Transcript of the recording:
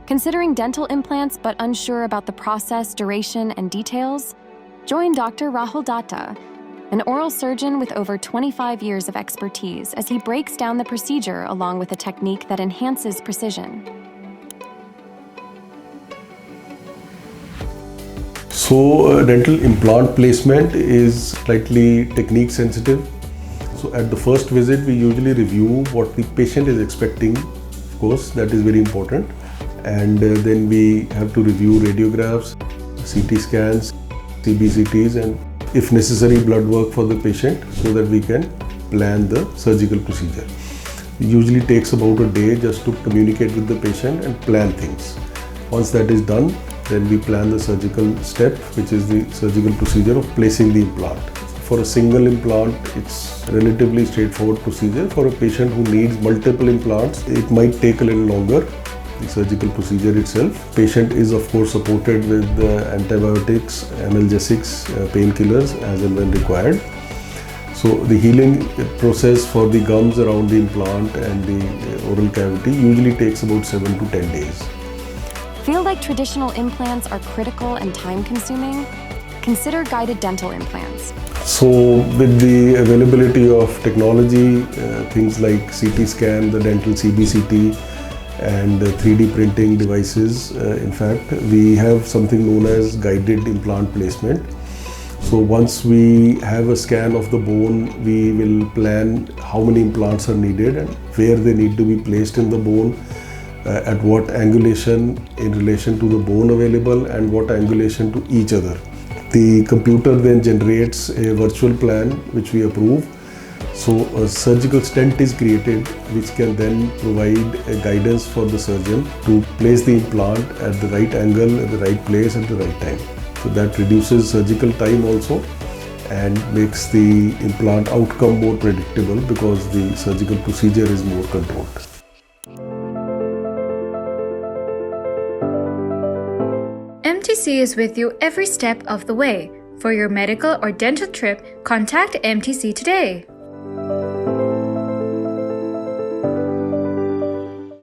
Considering dental implants but unsure about the process, duration, and details? Join Dr. Rahul Datta, an oral surgeon with over 25 years of expertise, as he breaks down the procedure along with a technique that enhances precision. So, dental implant placement is slightly technique sensitive. So, at the first visit, we usually review what the patient is expecting. Of course, that is very important. And then we have to review radiographs, CT scans, CBCTs, and if necessary, blood work for the patient so that we can plan the surgical procedure. It usually takes about a day just to communicate with the patient and plan things. Once that is done, then we plan the surgical step, which is the surgical procedure of placing the implant. For a single implant, it's relatively straightforward procedure. For a patient who needs multiple implants, it might take a little longer. The surgical procedure itself. Patient is of course supported with antibiotics, analgesics, painkillers as and when required. So the healing process for the gums around the implant and the oral cavity usually takes about 7 to 10 days. Feel like traditional implants are critical and time-consuming? Consider guided dental implants. So with the availability of technology, things like CT scan, the dental CBCT, and 3D printing devices, in fact, we have something known as guided implant placement. So once we have a scan of the bone, we will plan how many implants are needed and where they need to be placed in the bone, at what angulation in relation to the bone available and what angulation to each other. The computer then generates a virtual plan which we approve. So a surgical stent is created which can then provide a guidance for the surgeon to place the implant at the right angle, at the right place, at the right time. So that reduces surgical time also and makes the implant outcome more predictable because the surgical procedure is more controlled. MTC is with you every step of the way. For your medical or dental trip, contact MTC today.